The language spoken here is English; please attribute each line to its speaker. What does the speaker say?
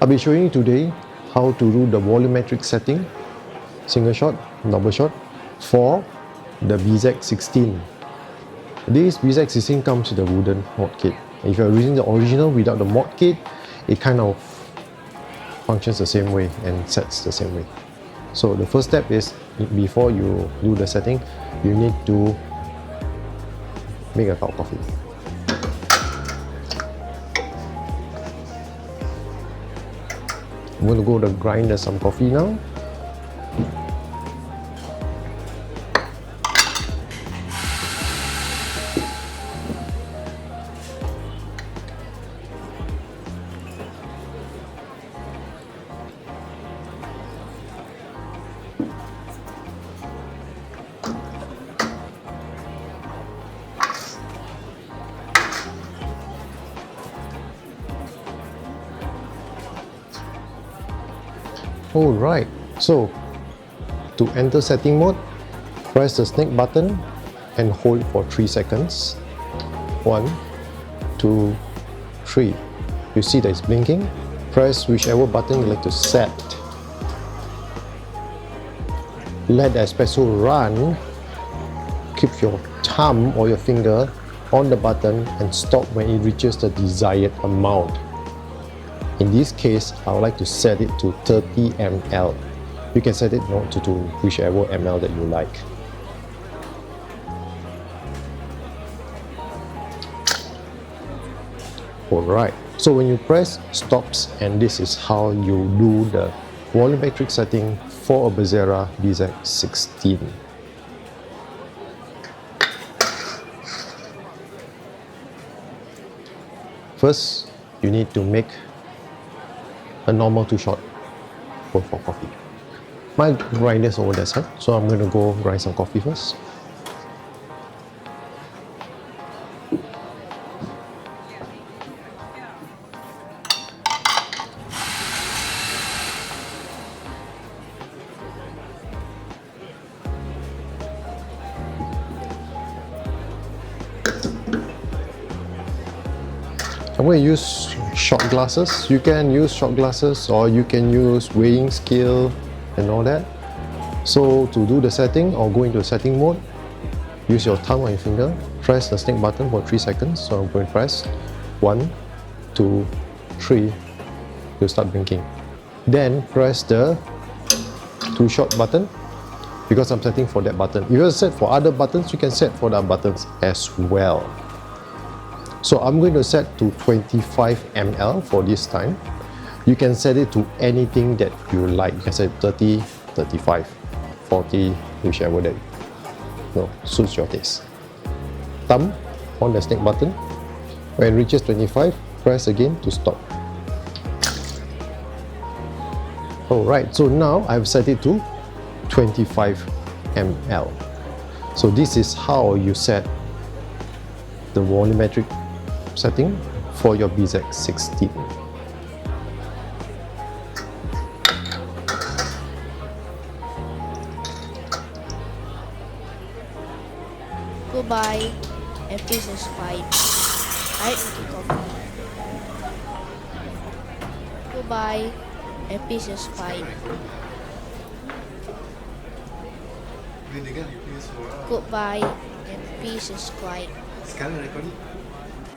Speaker 1: I'll be showing you today how to do the volumetric setting, single shot, double shot, for the Bz16. This Bz16 comes with a wooden mod kit. If you're using the original without the mod kit, it kind of functions the same way and sets the same way. So the first step is, before you do the setting, you need to make a cup of coffee. I'm going to go to grind some coffee now. Alright, so to enter setting mode, press the snake button and hold for 3 seconds. 1, 2, 3. You see that it's blinking. Press whichever button you like to set. Let the espresso run. Keep your thumb or your finger on the button and stop when it reaches the desired amount. In this case, I would like to set it to 30 ml. You can set it to whichever ml that you like. Alright, so when you press stops, and this is how you do the volumetric setting for a Bezzera Bz16. First, you need to make a normal 2-shot for coffee. My grinder's over that side, so I'm going to go grind some coffee first. I'm going to use shot glasses. You can use shot glasses or you can use weighing scale and all that. So to do the setting or go into the setting mode, use your thumb or your finger, press the snake button for 3 seconds. So I'm going to press 1, 2, 3, you'll start blinking. Then press the 2-shot button because I'm setting for that button. If you set for other buttons, you can set for the buttons as well. So I'm going to set to 25 ml for this time. You can set it to anything that you like. You can set 30, 35, 40, whichever that suits your taste. Thumb on the snake button. When it reaches 25, press again to stop. Alright, so now I've set it to 25 ml. So this is how you set the volumetric setting for your Bz16.
Speaker 2: Goodbye, and peace is fine. I drink coffee. Goodbye, and peace is fine. Goodbye, and peace is quiet.
Speaker 3: Sekarang recording.